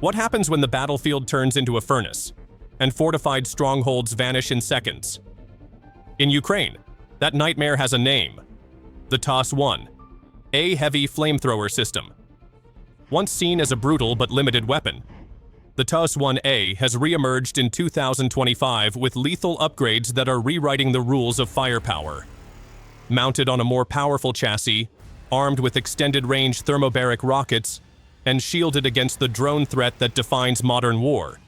What happens when the battlefield turns into a furnace, and fortified strongholds vanish in seconds? In Ukraine, that nightmare has a name: the TOS-1A heavy flamethrower system. Once seen as a brutal but limited weapon, the TOS-1A has re-emerged in 2025 with lethal upgrades that are rewriting the rules of firepower. Mounted on a more powerful chassis, armed with extended-range thermobaric rockets, and shielded against the drone threat that defines modern war,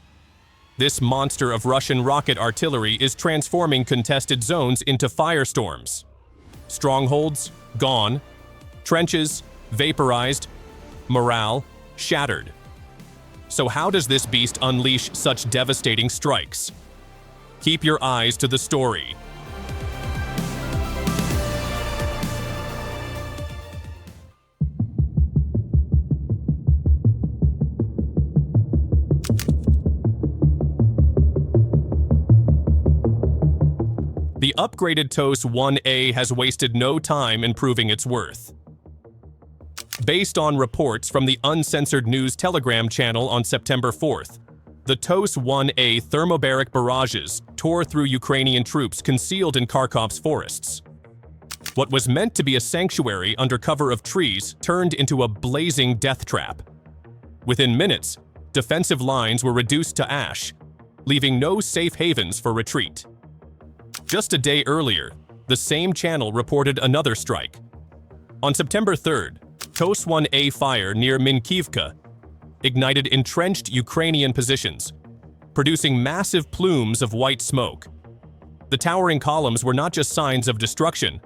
this monster of Russian rocket artillery is transforming contested zones into firestorms. Strongholds gone, trenches vaporized, morale shattered. So how does this beast unleash such devastating strikes? Keep your eyes to the story. The upgraded TOS-1A has wasted no time in proving its worth. Based on reports from the Uncensored News Telegram channel on September 4th, the TOS-1A thermobaric barrages tore through Ukrainian troops concealed in Kharkov's forests. What was meant to be a sanctuary under cover of trees turned into a blazing death trap. Within minutes, defensive lines were reduced to ash, leaving no safe havens for retreat. Just a day earlier, the same channel reported another strike. On September 3rd, TOS-1A fire near Minkivka ignited entrenched Ukrainian positions, producing massive plumes of white smoke. The towering columns were not just signs of destruction,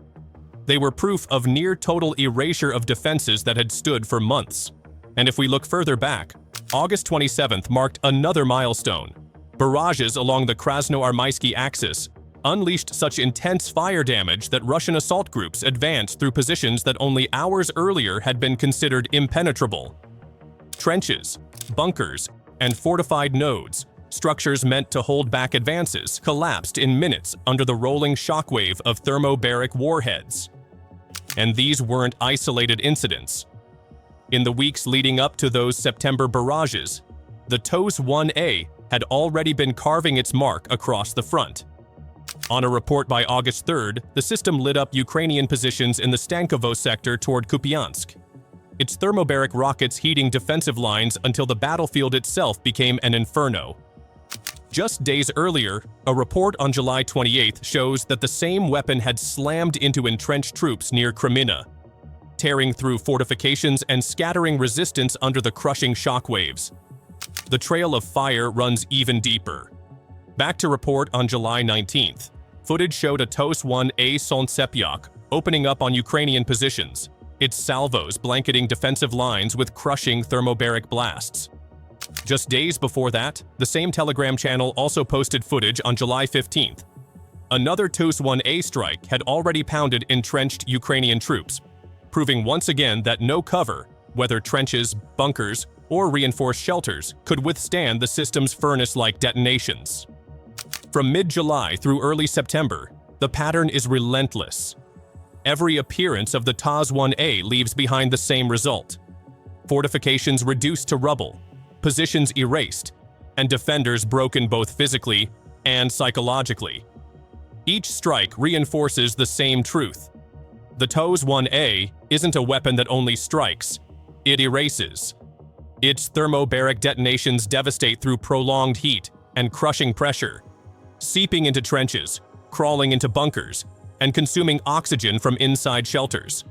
they were proof of near-total erasure of defenses that had stood for months. And if we look further back, August 27th marked another milestone. Barrages along the Krasnoarmysky axis unleashed such intense fire damage that Russian assault groups advanced through positions that only hours earlier had been considered impenetrable. Trenches, bunkers, and fortified nodes, structures meant to hold back advances, collapsed in minutes under the rolling shockwave of thermobaric warheads. And these weren't isolated incidents. In the weeks leading up to those September barrages, the TOS-1A had already been carving its mark across the front. On a report by August 3rd, the system lit up Ukrainian positions in the Stankovo sector toward Kupiansk, its thermobaric rockets heating defensive lines until the battlefield itself became an inferno. Just days earlier, a report on July 28th shows that the same weapon had slammed into entrenched troops near Kreminna, tearing through fortifications and scattering resistance under the crushing shockwaves. The trail of fire runs even deeper. Back to report on July 19th, footage showed a TOS-1A Solntsepiok opening up on Ukrainian positions, its salvos blanketing defensive lines with crushing thermobaric blasts. Just days before that, the same Telegram channel also posted footage on July 15th. Another TOS-1A strike had already pounded entrenched Ukrainian troops, proving once again that no cover, whether trenches, bunkers, or reinforced shelters, could withstand the system's furnace-like detonations. From mid-July through early September, the pattern is relentless. Every appearance of the TOS-1A leaves behind the same result: fortifications reduced to rubble, positions erased, and defenders broken both physically and psychologically. Each strike reinforces the same truth. The TOS-1A isn't a weapon that only strikes, it erases. Its thermobaric detonations devastate through prolonged heat and crushing pressure, seeping into trenches, crawling into bunkers, and consuming oxygen from inside shelters.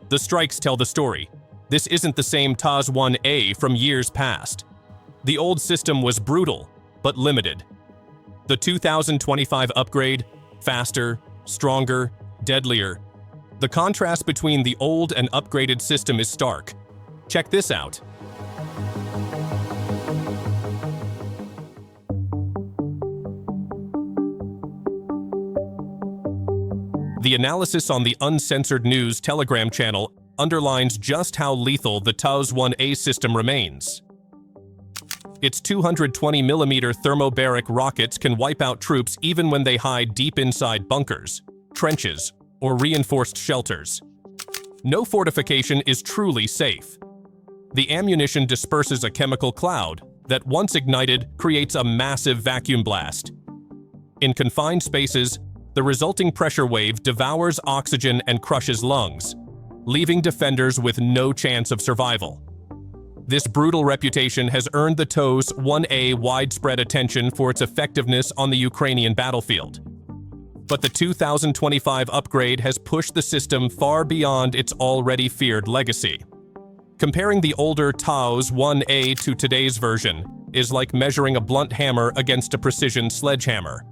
The strikes tell the story. This isn't the same TOS-1A from years past. The old system was brutal, but limited. The 2025 upgrade, faster, stronger, deadlier. The contrast between the old and upgraded system is stark. Check this out. The analysis on the Uncensored News Telegram channel underlines just how lethal the TOS-1A system remains. Its 220mm thermobaric rockets can wipe out troops even when they hide deep inside bunkers, trenches, or reinforced shelters. No fortification is truly safe. The ammunition disperses a chemical cloud that, once ignited, creates a massive vacuum blast. In confined spaces, the resulting pressure wave devours oxygen and crushes lungs, leaving defenders with no chance of survival. This brutal reputation has earned the TOS-1A widespread attention for its effectiveness on the Ukrainian battlefield. But the 2025 upgrade has pushed the system far beyond its already feared legacy. Comparing the older TOS-1A to today's version is like measuring a blunt hammer against a precision sledgehammer.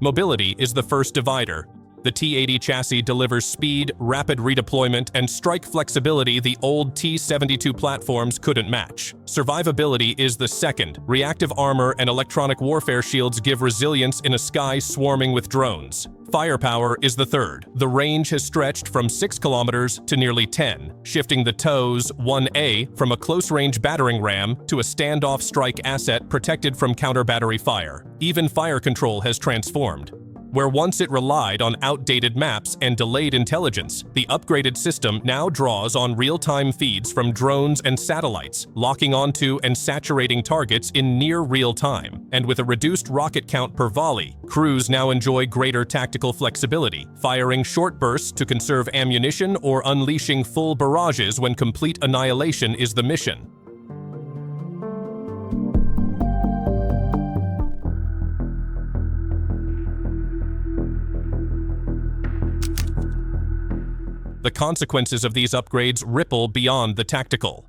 Mobility is the first divider. The T-80 chassis delivers speed, rapid redeployment, and strike flexibility the old T-72 platforms couldn't match. Survivability is the second. Reactive armor and electronic warfare shields give resilience in a sky swarming with drones. Firepower is the third. The range has stretched from 6 kilometers to nearly 10, shifting the TOS-1A from a close-range battering ram to a standoff strike asset protected from counter-battery fire. Even fire control has transformed. Where once it relied on outdated maps and delayed intelligence, the upgraded system now draws on real-time feeds from drones and satellites, locking onto and saturating targets in near real time. And with a reduced rocket count per volley, crews now enjoy greater tactical flexibility, firing short bursts to conserve ammunition or unleashing full barrages when complete annihilation is the mission. The consequences of these upgrades ripple beyond the tactical.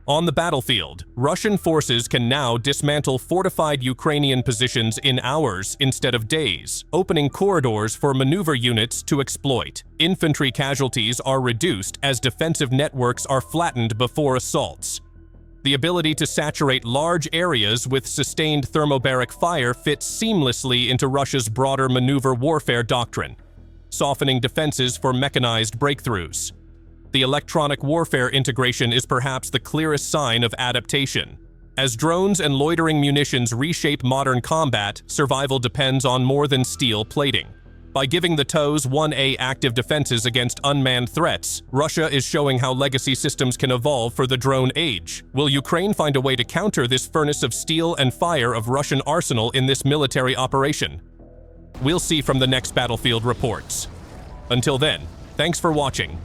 On the battlefield, Russian forces can now dismantle fortified Ukrainian positions in hours instead of days, opening corridors for maneuver units to exploit. Infantry casualties are reduced as defensive networks are flattened before assaults. The ability to saturate large areas with sustained thermobaric fire fits seamlessly into Russia's broader maneuver warfare doctrine, softening defenses for mechanized breakthroughs. The electronic warfare integration is perhaps the clearest sign of adaptation. As drones and loitering munitions reshape modern combat, survival depends on more than steel plating. By giving the TOS-1A active defenses against unmanned threats, Russia is showing how legacy systems can evolve for the drone age. Will Ukraine find a way to counter this furnace of steel and fire of Russian arsenal in this military operation? We'll see from the next battlefield reports. Until then, thanks for watching.